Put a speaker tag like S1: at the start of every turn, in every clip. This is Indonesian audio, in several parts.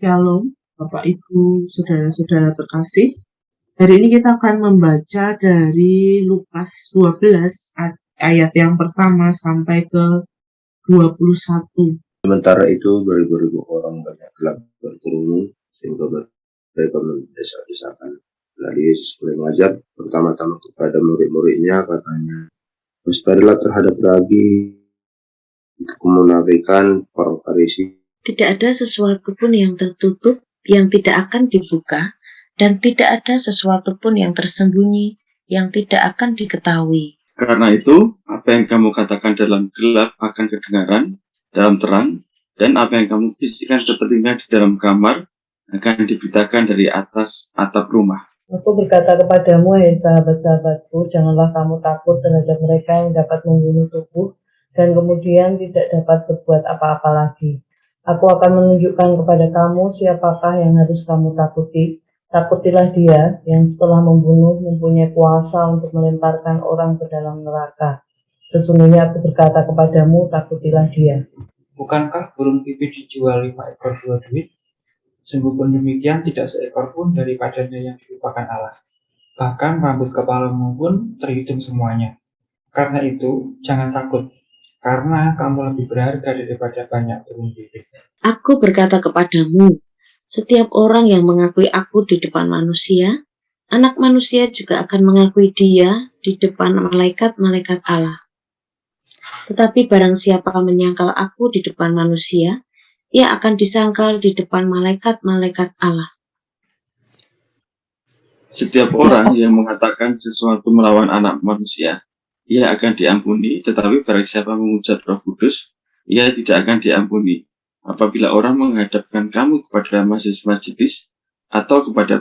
S1: Shalom, Bapak Ibu, saudara-saudara terkasih. Hari ini kita akan membaca dari Lukas 12 ayat yang pertama sampai ke 21.
S2: Sementara itu beribu-ribu orang banyak gelap berkerumun sehingga mereka mendesak-desakan. Lalu Yesus mulai mengajar pertama-tama kepada murid-muridnya, katanya, waspadalah terhadap ragi kemunafikan para Farisi.
S3: Tidak ada sesuatu pun yang tertutup yang tidak akan dibuka, dan tidak ada sesuatu pun yang tersembunyi yang tidak akan diketahui.
S4: Karena itu, apa yang kamu katakan dalam gelap akan kedengaran dalam terang, dan apa yang kamu bisikkan ke telinga di dalam kamar akan diberitakan dari atas atap rumah.
S5: Aku berkata kepadamu, hai sahabat-sahabatku, janganlah kamu takut terhadap mereka yang dapat membunuh tubuh dan kemudian tidak dapat berbuat apa-apa lagi. Aku akan menunjukkan kepada kamu siapakah yang harus kamu takuti. Takutilah dia yang setelah membunuh mempunyai kuasa untuk melemparkan orang ke dalam neraka. Sesungguhnya aku berkata kepadamu, takutilah dia.
S6: Bukankah burung pipit dijual 5 ekor buah duit? Sungguh pun demikian tidak seekor pun daripadanya yang dilupakan Allah. Bahkan rambut kepalamu pun terhitung semuanya. Karena itu, jangan takut, karena kamu lebih berharga daripada banyak burung pipit.
S3: Aku berkata kepadamu, setiap orang yang mengakui aku di depan manusia, anak manusia juga akan mengakui dia di depan malaikat-malaikat Allah. Tetapi barang siapa menyangkal aku di depan manusia, ia akan disangkal di depan malaikat-malaikat Allah.
S4: Setiap orang yang mengatakan sesuatu melawan anak manusia, ia akan diampuni, tetapi barang siapa mengucap Roh Kudus, ia tidak akan diampuni. Apabila orang menghadapkan kamu kepada majelis atau kepada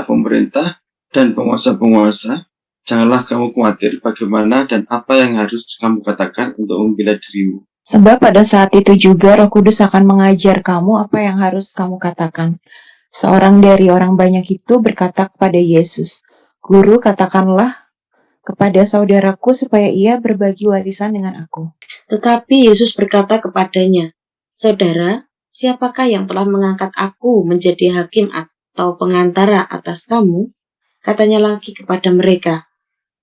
S4: pemerintah dan penguasa-penguasa, janganlah kamu khawatir bagaimana dan apa yang harus kamu katakan untuk membela dirimu.
S7: Sebab pada saat itu juga Roh Kudus akan mengajar kamu apa yang harus kamu katakan. Seorang dari orang banyak itu berkata kepada Yesus, Guru, katakanlah kepada saudaraku supaya ia berbagi warisan dengan aku.
S3: Tetapi Yesus berkata kepadanya, Saudara, siapakah yang telah mengangkat aku menjadi hakim atau pengantara atas kamu? Katanya lagi kepada mereka,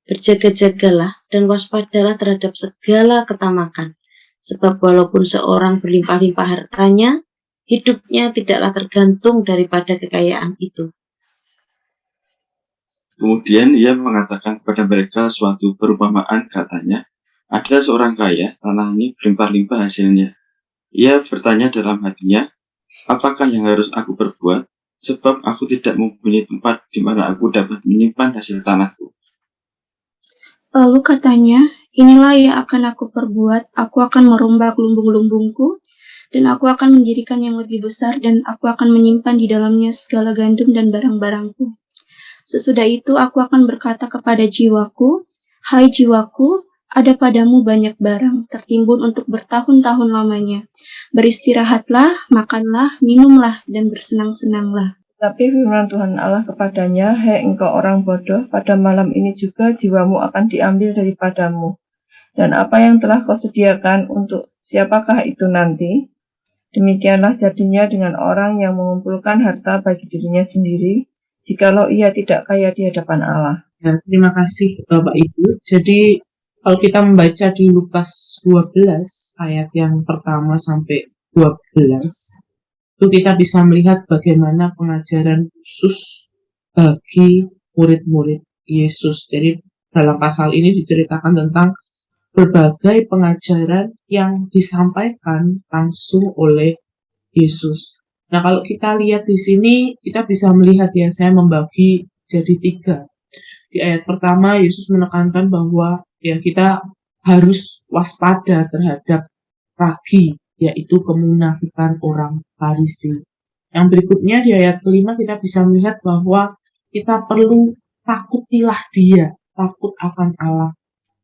S3: berjaga-jagalah dan waspadalah terhadap segala ketamakan. Sebab walaupun seorang berlimpah-limpah hartanya, hidupnya tidaklah tergantung daripada kekayaan itu.
S4: Kemudian ia mengatakan kepada mereka suatu perumpamaan, katanya, ada seorang kaya, tanahnya berlimpah-limpah hasilnya. Ia bertanya dalam hatinya, apakah yang harus aku perbuat? Sebab aku tidak mempunyai tempat di mana aku dapat menyimpan hasil tanahku.
S8: Lalu katanya, inilah yang akan aku perbuat, aku akan merombak lumbung-lumbungku, dan aku akan mendirikan yang lebih besar, dan aku akan menyimpan di dalamnya segala gandum dan barang-barangku. Sesudah itu aku akan berkata kepada jiwaku, hai jiwaku, ada padamu banyak barang, tertimbun untuk bertahun-tahun lamanya. Beristirahatlah, makanlah, minumlah, dan bersenang-senanglah.
S5: Tapi firman Tuhan Allah kepadanya, hai engkau orang bodoh, pada malam ini juga jiwamu akan diambil daripadamu. Dan apa yang telah kau sediakan untuk siapakah itu nanti? Demikianlah jadinya dengan orang yang mengumpulkan harta bagi dirinya sendiri, jikalau ia tidak kaya di hadapan Allah.
S1: Ya, terima kasih Bapak Ibu. Jadi kalau kita membaca di Lukas 12 ayat yang pertama sampai 12, itu kita bisa melihat bagaimana pengajaran khusus bagi murid-murid Yesus. Jadi dalam pasal ini diceritakan tentang berbagai pengajaran yang disampaikan langsung oleh Yesus. Nah, kalau kita lihat di sini, kita bisa melihat ya, saya membagi jadi 3. Di ayat pertama, Yesus menekankan bahwa ya kita harus waspada terhadap ragi, yaitu kemunafikan orang Farisi. Yang berikutnya di ayat kelima kita bisa melihat bahwa kita perlu takutilah dia, takut akan Allah.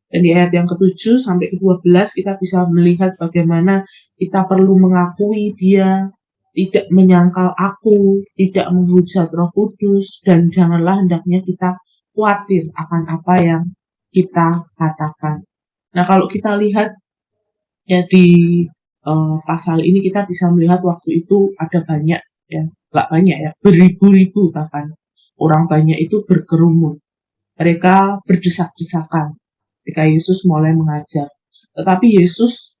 S1: Dan di ayat yang ke-7 sampai ke-12 kita bisa melihat bagaimana kita perlu mengakui dia, tidak menyangkal aku, tidak menghujat Roh Kudus, dan janganlah hendaknya kita khawatir akan apa yang kita katakan. Nah, kalau kita lihat ya di pasal ini kita bisa melihat waktu itu ada banyak ya, nggak banyak ya, beribu-ribu bahkan orang banyak itu berkerumun. Mereka berdesak-desakan ketika Yesus mulai mengajar. Tetapi Yesus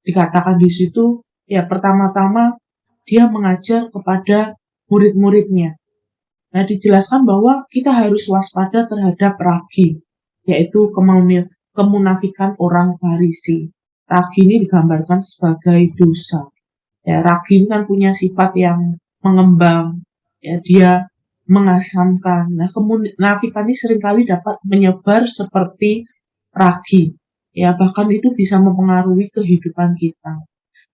S1: dikatakan di situ, ya pertama-tama dia mengajar kepada murid-muridnya. Nah, dijelaskan bahwa kita harus waspada terhadap ragi, yaitu kemunafikan orang Farisi. Ragi ini digambarkan sebagai dosa. Ya, ragi ini kan punya sifat yang mengembang, ya, dia mengasamkan. Nah, kemunafikan ini seringkali dapat menyebar seperti ragi. Ya, bahkan itu bisa mempengaruhi kehidupan kita.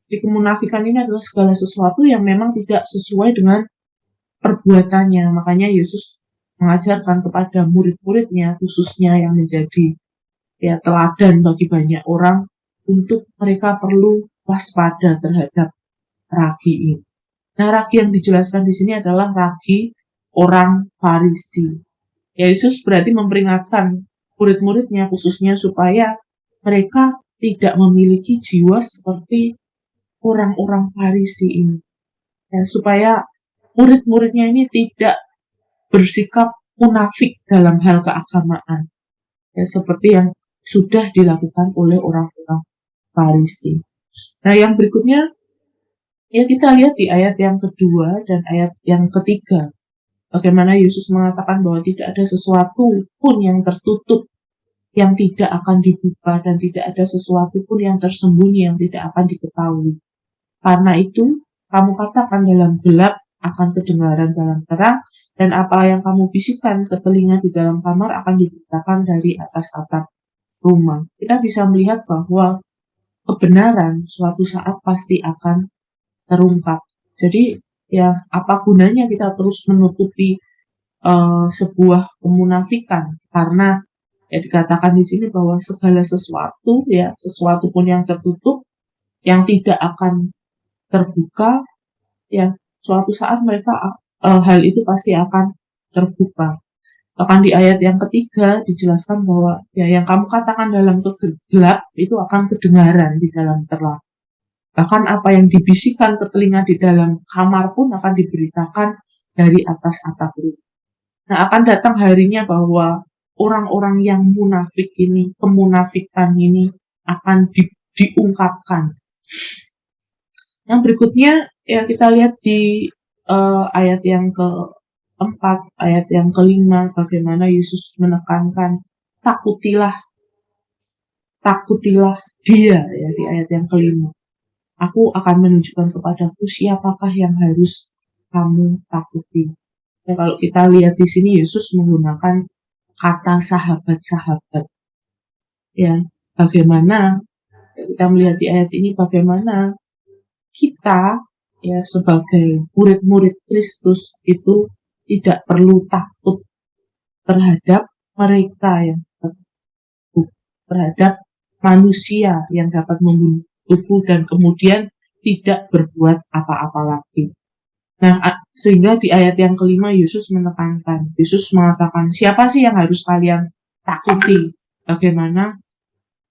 S1: Jadi kemunafikan ini adalah segala sesuatu yang memang tidak sesuai dengan perbuatannya. Makanya Yesus mengajarkan kepada murid-muridnya, khususnya yang menjadi ya teladan bagi banyak orang, untuk mereka perlu waspada terhadap ragi ini. Nah, ragi yang dijelaskan di sini adalah ragi orang Farisi. Yesus berarti memperingatkan murid-muridnya khususnya supaya mereka tidak memiliki jiwa seperti orang-orang Farisi ini. Ya, supaya murid-muridnya ini tidak bersikap munafik dalam hal keagamaan. Ya, seperti yang sudah dilakukan oleh orang-orang Farisi. Nah, yang berikutnya, ya kita lihat di ayat yang kedua dan ayat yang ketiga. Bagaimana Yesus mengatakan bahwa tidak ada sesuatu pun yang tertutup yang tidak akan dibuka, dan tidak ada sesuatu pun yang tersembunyi yang tidak akan diketahui. Karena itu, kamu katakan dalam gelap akan kedengaran dalam terang, dan apa yang kamu bisikkan ke telinga di dalam kamar akan diberitakan dari atas atap rumah. Kita bisa melihat bahwa kebenaran suatu saat pasti akan terungkap. Jadi ya, apa gunanya kita terus menutupi sebuah kemunafikan, karena ya dikatakan di sini bahwa segala sesuatu, ya sesuatu pun yang tertutup yang tidak akan terbuka, ya suatu saat mereka hal itu pasti akan terbuka. Bahkan di ayat yang ketiga dijelaskan bahwa ya yang kamu katakan dalam gelap itu akan kedengaran di dalam terang. Bahkan apa yang dibisikkan ke telinga di dalam kamar pun akan diberitakan dari atas atap rumah. Nah, akan datang harinya bahwa orang-orang yang munafik ini, kemunafikan ini akan diungkapkan. Yang berikutnya, ya kita lihat di ayat yang keempat, ayat yang kelima, bagaimana Yesus menekankan takutilah dia, ya di ayat yang kelima. Aku akan menunjukkan kepadaku siapakah yang harus kamu takuti. Ya, kalau kita lihat di sini Yesus menggunakan kata sahabat-sahabat. Ya, bagaimana ya, kita melihat di ayat ini bagaimana kita ya sebagai murid-murid Kristus itu tidak perlu takut terhadap mereka yang terhadap manusia yang dapat membunuh tubuh dan kemudian tidak berbuat apa-apa lagi. Nah, sehingga di ayat yang kelima Yesus menekankan, Yesus mengatakan, siapa sih yang harus kalian takuti? Bagaimana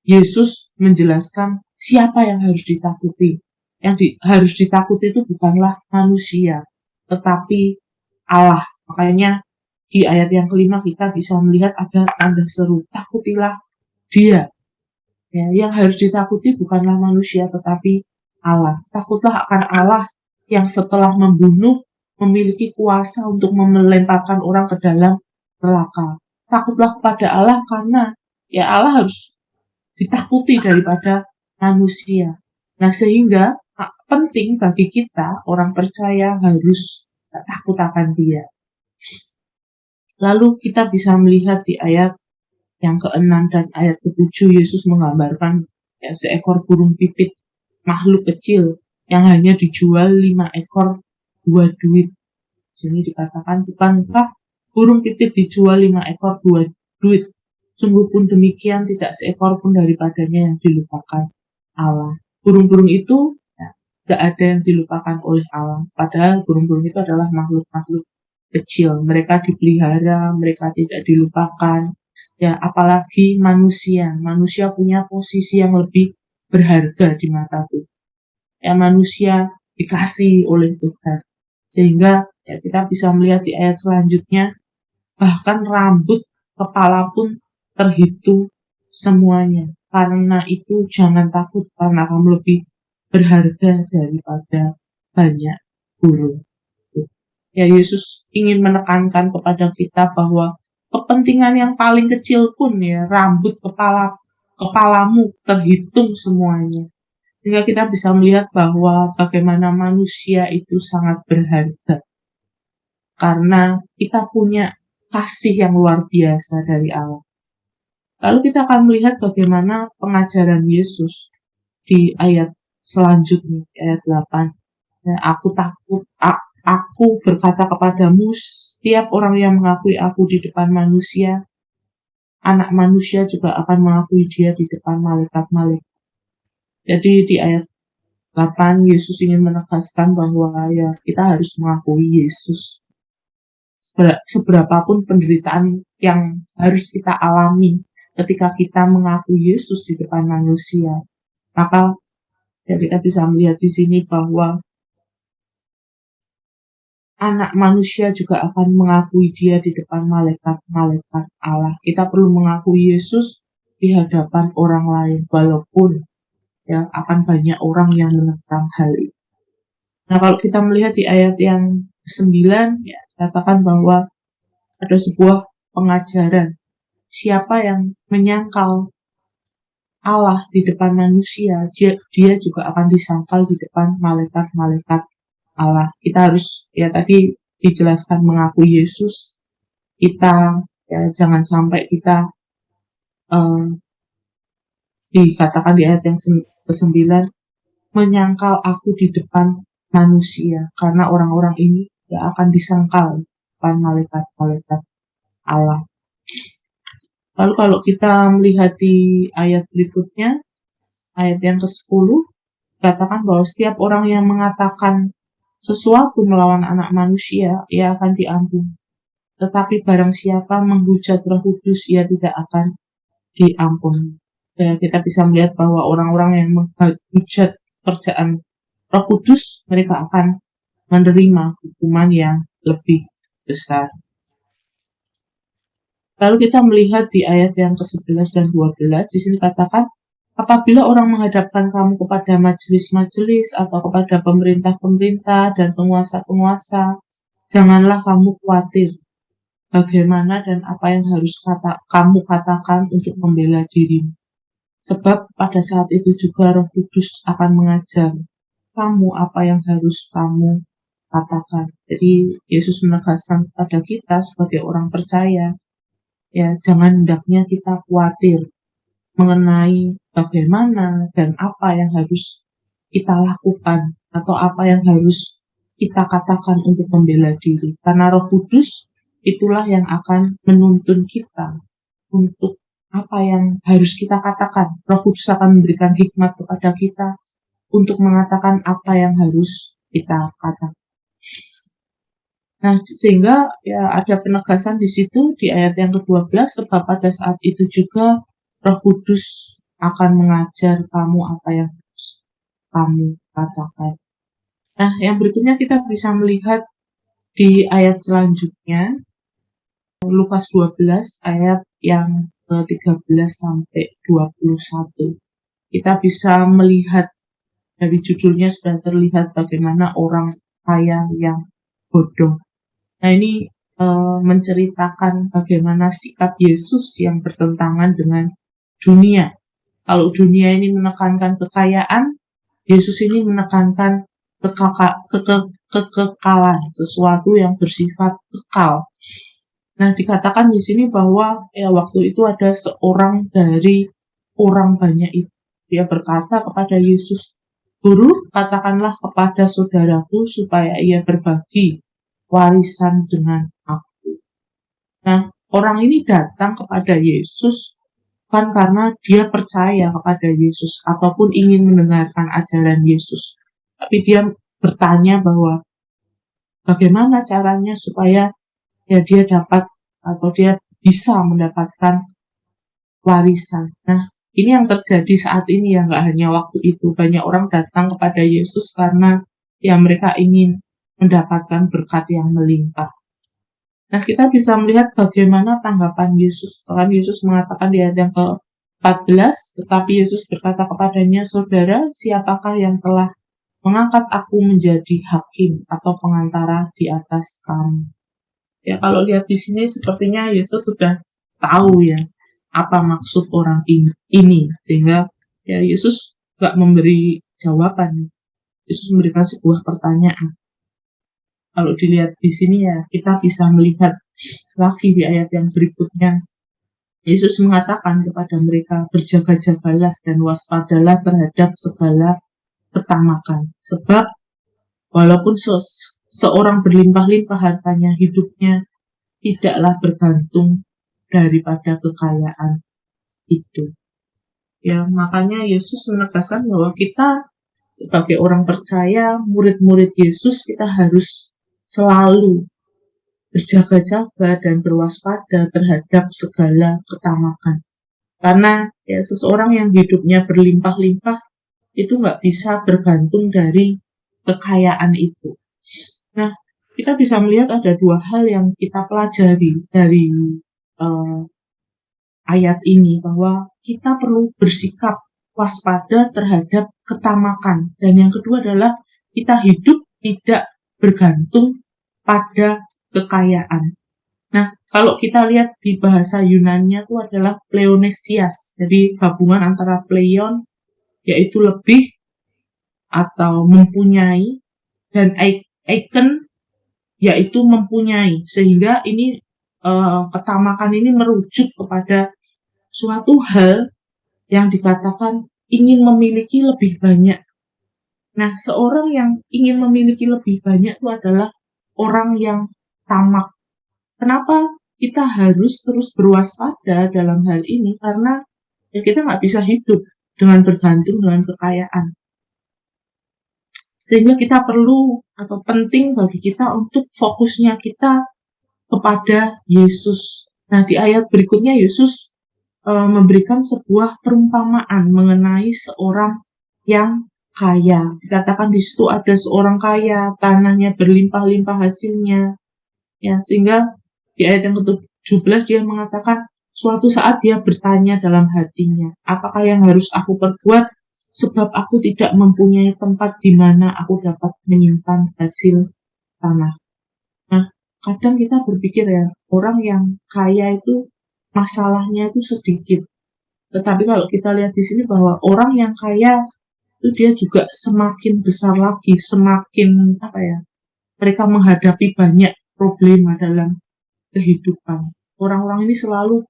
S1: Yesus menjelaskan siapa yang harus ditakuti. Yang harus ditakuti itu bukanlah manusia, tetapi Allah. Makanya di ayat yang kelima kita bisa melihat ada tanda seru, takutilah Dia. Ya, yang harus ditakuti bukanlah manusia, tetapi Allah. Takutlah akan Allah yang setelah membunuh memiliki kuasa untuk melemparkan orang ke dalam neraka. Takutlah kepada Allah karena ya Allah harus ditakuti daripada manusia. Nah, sehingga penting bagi kita orang percaya harus takut akan Dia. Lalu kita bisa melihat di ayat yang ke-6 dan ayat ke-7 Yesus menggambarkan ya, seekor burung pipit, makhluk kecil yang hanya dijual 5 ekor 2 duit. Jadi dikatakan, bukankah burung pipit dijual 5 ekor 2 duit? Sungguh pun demikian tidak seekor pun daripadanya yang dilupakan Allah. Burung-burung itu ya, gak ada yang dilupakan oleh Allah. Padahal burung-burung itu adalah makhluk-makhluk kecil. Mereka dipelihara, mereka tidak dilupakan. Ya, apalagi manusia. Manusia punya posisi yang lebih berharga di mata Tuhan. Ya, manusia dikasih oleh Tuhan. Sehingga ya kita bisa melihat di ayat selanjutnya, bahkan rambut kepala pun terhitung semuanya. Karena itu jangan takut, karena kamu lebih berharga daripada banyak burung. Ya, Yesus ingin menekankan kepada kita bahwa kepentingan yang paling kecil pun ya, rambut kepalamu terhitung semuanya. Sehingga kita bisa melihat bahwa bagaimana manusia itu sangat berharga. Karena kita punya kasih yang luar biasa dari Allah. Lalu kita akan melihat bagaimana pengajaran Yesus di ayat selanjutnya, ayat 8. Ya, aku berkata kepadamu, setiap orang yang mengakui aku di depan manusia, anak manusia juga akan mengakui dia di depan malaikat-malaikat. Jadi di ayat 8 Yesus ingin menegaskan bahwa ya kita harus mengakui Yesus. Seberapapun penderitaan yang harus kita alami ketika kita mengakui Yesus di depan manusia, maka ya kita bisa melihat di sini bahwa anak manusia juga akan mengakui dia di depan malaikat-malaikat Allah. Kita perlu mengakui Yesus di hadapan orang lain, walaupun ya akan banyak orang yang menentang hal itu. Nah, kalau kita melihat di ayat yang 9, ya katakan bahwa ada sebuah pengajaran. Siapa yang menyangkal Allah di depan manusia, dia juga akan disangkal di depan malaikat-malaikat Allah. Kita harus, ya tadi dijelaskan mengakui Yesus, kita ya jangan sampai kita dikatakan di ayat yang ke-9, menyangkal aku di depan manusia, karena orang-orang ini ya akan disangkal di depan malaikat-malaikat Allah. Lalu kalau kita melihat di ayat berikutnya, ayat yang ke-10, katakan bahwa setiap orang yang mengatakan sesuatu melawan anak manusia, ia akan diampuni. Tetapi barang siapa menghujat Roh Kudus, ia tidak akan diampuni. Ya, kita bisa melihat bahwa orang-orang yang menghujat kerjaan Roh Kudus, mereka akan menerima hukuman yang lebih besar. Lalu kita melihat di ayat yang ke-11 dan 12, di sini katakan, apabila orang menghadapkan kamu kepada majelis-majelis atau kepada pemerintah-pemerintah dan penguasa-penguasa, janganlah kamu khawatir bagaimana dan apa yang harus kamu katakan untuk membela dirimu. Sebab pada saat itu juga Roh Kudus akan mengajar kamu apa yang harus kamu katakan. Jadi Yesus menegaskan kepada kita sebagai orang percaya, ya jangan hendaknya kita khawatir mengenai bagaimana dan apa yang harus kita lakukan atau apa yang harus kita katakan untuk membela diri. Karena Roh Kudus itulah yang akan menuntun kita untuk apa yang harus kita katakan. Roh Kudus akan memberikan hikmat kepada kita untuk mengatakan apa yang harus kita katakan. Nah, sehingga ya ada penegasan di situ di ayat yang ke-12, sebab pada saat itu juga Roh Kudus akan mengajar kamu apa yang harus kamu katakan. Nah, yang berikutnya kita bisa melihat di ayat selanjutnya, Lukas 12 ayat yang ke-13 sampai 21. Kita bisa melihat dari judulnya sudah terlihat bagaimana orang kaya yang bodoh. Nah, ini menceritakan bagaimana sikap Yesus yang bertentangan dengan dunia. Kalau dunia ini menekankan kekayaan, Yesus ini menekankan kekekalan, sesuatu yang bersifat kekal. Nah, dikatakan di sini bahwa ya waktu itu ada seorang dari orang banyak itu. Dia berkata kepada Yesus, Guru, katakanlah kepada saudaraku supaya ia berbagi warisan dengan aku. Nah, orang ini datang kepada Yesus bukan karena dia percaya kepada Yesus ataupun ingin mendengarkan ajaran Yesus. Tapi dia bertanya bahwa bagaimana caranya supaya ya dia dapat atau dia bisa mendapatkan warisan. Nah, ini yang terjadi saat ini ya, nggak hanya waktu itu. Banyak orang datang kepada Yesus karena ya mereka ingin mendapatkan berkat yang melimpah. Nah, kita bisa melihat bagaimana tanggapan Yesus. Bahkan Yesus mengatakan di ayat yang ke-14, tetapi Yesus berkata kepadanya, "Saudara, siapakah yang telah mengangkat aku menjadi hakim atau pengantara di atas kamu?" Ya, kalau lihat di sini sepertinya Yesus sudah tahu ya apa maksud orang ini, sehingga ya Yesus gak memberi jawaban. Yesus memberikan sebuah pertanyaan. Kalau dilihat di sini ya kita bisa melihat lagi di ayat yang berikutnya. Yesus mengatakan kepada mereka, "Berjaga-jagalah dan waspadalah terhadap segala ketamakan. Sebab walaupun seorang berlimpah-limpah hartanya, hidupnya tidaklah bergantung daripada kekayaan itu." Ya, makanya Yesus menegaskan bahwa kita sebagai orang percaya, murid-murid Yesus, kita harus selalu berjaga-jaga dan berwaspada terhadap segala ketamakan. Karena ya seseorang yang hidupnya berlimpah-limpah itu nggak bisa bergantung dari kekayaan itu. Nah, kita bisa melihat ada dua hal yang kita pelajari dari ayat ini, bahwa kita perlu bersikap waspada terhadap ketamakan. Dan yang kedua adalah kita hidup tidak bergantung pada kekayaan. Nah, kalau kita lihat di bahasa Yunani itu adalah pleonesias. Jadi gabungan antara pleion, yaitu lebih atau mempunyai, dan eiken, yaitu mempunyai. Sehingga ini ketamakan ini merujuk kepada suatu hal yang dikatakan ingin memiliki lebih banyak. Nah, seorang yang ingin memiliki lebih banyak itu adalah orang yang tamak. Kenapa kita harus terus berwaspada dalam hal ini? Karena ya kita nggak bisa hidup dengan bergantung dengan kekayaan. Sehingga kita perlu atau penting bagi kita untuk fokusnya kita kepada Yesus. Nah, di ayat berikutnya Yesus memberikan sebuah perumpamaan mengenai seorang yang kaya. Dikatakan di situ ada seorang kaya, tanahnya berlimpah-limpah hasilnya. Ya, sehingga di ayat yang ke-17 dia mengatakan, suatu saat dia bertanya dalam hatinya, apakah yang harus aku perbuat, sebab aku tidak mempunyai tempat di mana aku dapat menyimpan hasil tanah. Nah, kadang kita berpikir ya, orang yang kaya itu masalahnya itu sedikit. Tetapi kalau kita lihat di sini bahwa orang yang kaya itu dia juga semakin besar lagi, semakin mereka menghadapi banyak problema dalam kehidupan. Orang-orang ini selalu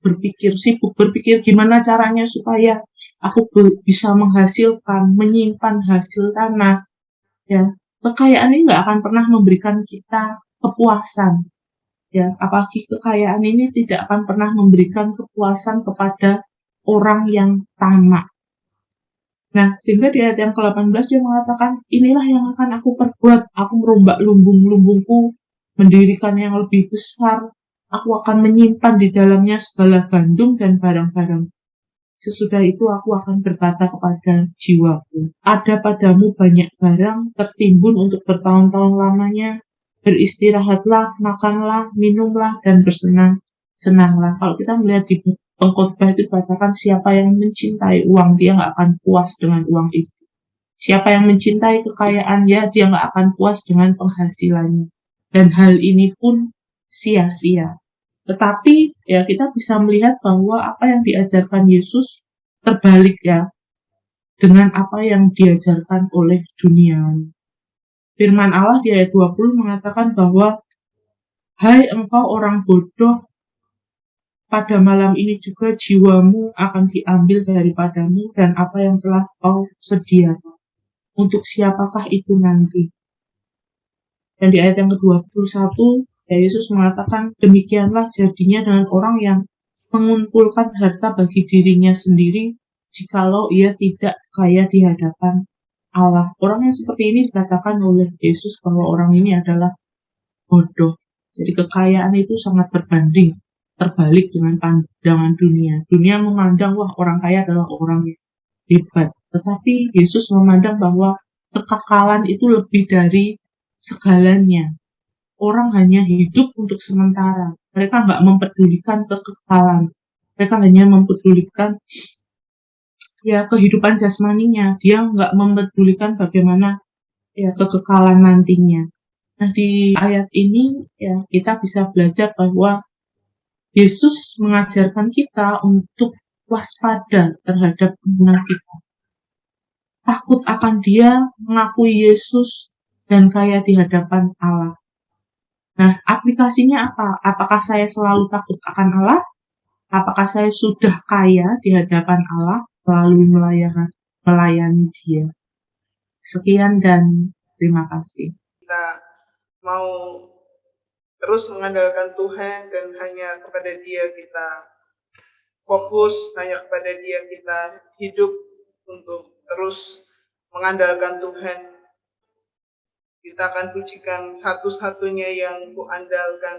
S1: sibuk berpikir gimana caranya supaya aku bisa menghasilkan, menyimpan hasil tanah. Ya, kekayaan ini nggak akan pernah memberikan kita kepuasan. Ya, apalagi kekayaan ini tidak akan pernah memberikan kepuasan kepada orang yang tamak. Nah, sehingga di ayat yang ke-18 dia mengatakan, inilah yang akan aku perbuat, aku merombak lumbung-lumbungku, mendirikan yang lebih besar, aku akan menyimpan di dalamnya segala gandum dan barang-barang. Sesudah itu aku akan berkata kepada jiwaku, ada padamu banyak barang tertimbun untuk bertahun-tahun lamanya, beristirahatlah, makanlah, minumlah, dan bersenang-senanglah. Kalau kita melihat di Pengkhotbah itu dikatakan siapa yang mencintai uang, dia nggak akan puas dengan uang itu. Siapa yang mencintai kekayaan, dia nggak akan puas dengan penghasilannya. Dan hal ini pun sia-sia. Tetapi ya kita bisa melihat bahwa apa yang diajarkan Yesus terbalik ya dengan apa yang diajarkan oleh dunia. Firman Allah di ayat 20 mengatakan bahwa hai engkau orang bodoh, pada malam ini juga jiwamu akan diambil daripadamu dan apa yang telah kau sediakan. Untuk siapakah itu nanti? Dan di ayat yang ke-21, Yesus mengatakan, demikianlah jadinya dengan orang yang mengumpulkan harta bagi dirinya sendiri, jikalau ia tidak kaya di hadapan Allah. Orang yang seperti ini dikatakan oleh Yesus bahwa orang ini adalah bodoh. Jadi kekayaan itu sangat terbalik dengan pandangan dunia. Dunia memandang, wah orang kaya adalah orang yang hebat. Tetapi Yesus memandang bahwa kekekalan itu lebih dari segalanya. Orang hanya hidup untuk sementara. Mereka nggak mempedulikan kekekalan. Mereka hanya mempedulikan ya kehidupan jasmaninya. Dia nggak mempedulikan bagaimana ya kekekalan nantinya. Nah, di ayat ini ya kita bisa belajar bahwa Yesus mengajarkan kita untuk waspada terhadap iman kita. Takut akan Dia, mengakui Yesus, dan kaya di hadapan Allah. Nah, aplikasinya apa? Apakah saya selalu takut akan Allah? Apakah saya sudah kaya di hadapan Allah melalui melayani Dia? Sekian dan terima kasih.
S9: Kita mau terus mengandalkan Tuhan dan hanya kepada Dia kita fokus, hanya kepada Dia kita hidup untuk terus mengandalkan Tuhan. Kita akan pujikan satu-satunya yang kuandalkan.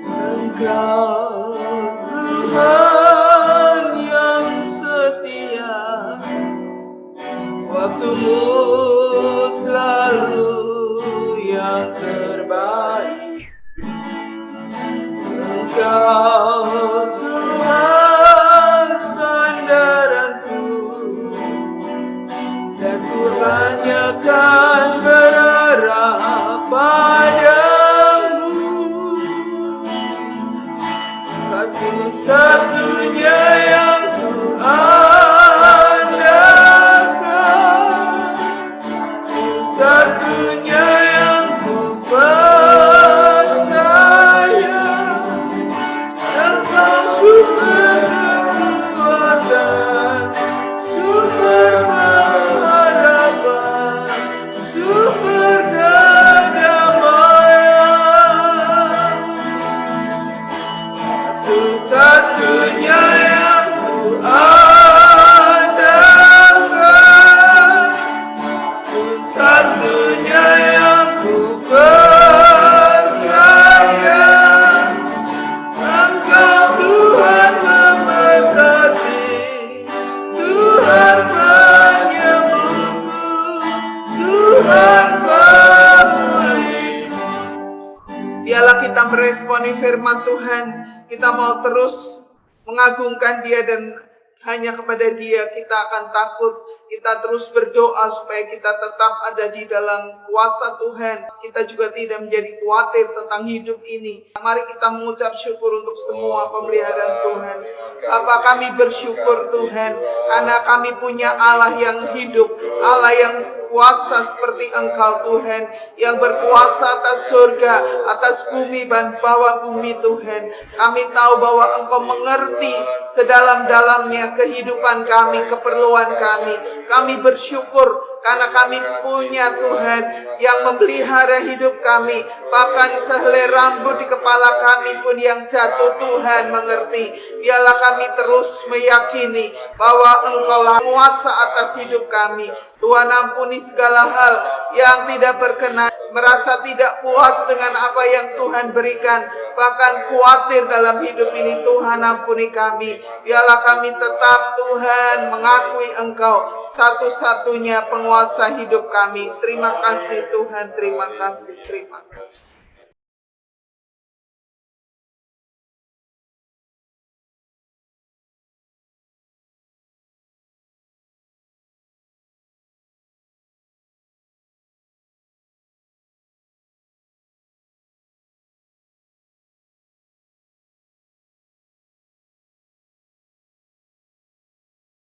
S10: Engkau Tuhan yang setia, waktumu selalu yang terbaik. Engkau Tuhan sandaranku, dan ku hanya kan berharap padamu. Satu-satunya yang ku andalkan, satunya yang ku percaya. Engkau sumber kekuatan, sumber pengharapan, sumber kedamaian. Satu-satunya yang ku andalkan, satunya yang ku percaya. Engkau Tuhan memberkati, Tuhan penyembuhku, Tuhan pemulihku.
S9: Biarlah kita meresponi firman Tuhan. Kita mau terus mengagungkan Dia dan hanya kepada Dia kita akan takut. Kita terus berdoa supaya kita tetap ada di dalam kuasa Tuhan. Kita juga tidak menjadi khawatir tentang hidup ini. Mari kita mengucap syukur untuk semua pemeliharaan Tuhan. Bapa, kami bersyukur Tuhan, karena kami punya Allah yang hidup, Allah yang kuasa seperti Engkau Tuhan, yang berkuasa atas surga, atas bumi dan bawah bumi Tuhan. Kami tahu bahwa Engkau mengerti sedalam-dalamnya kehidupan kami, keperluan kami. Kami bersyukur karena kami punya Tuhan yang memelihara hidup kami. Bahkan sehelai rambut di kepala kami pun yang jatuh Tuhan mengerti. Biarlah kami terus meyakini bahwa Engkaulah kuasa atas hidup kami. Tuhan, ampuni segala hal yang tidak berkenan, merasa tidak puas dengan apa yang Tuhan berikan, bahkan khawatir dalam hidup ini. Tuhan, ampuni kami. Biarlah kami tetap Tuhan mengakui Engkau satu-satunya penguasa hidup kami. Terima kasih Tuhan, terima kasih, terima kasih.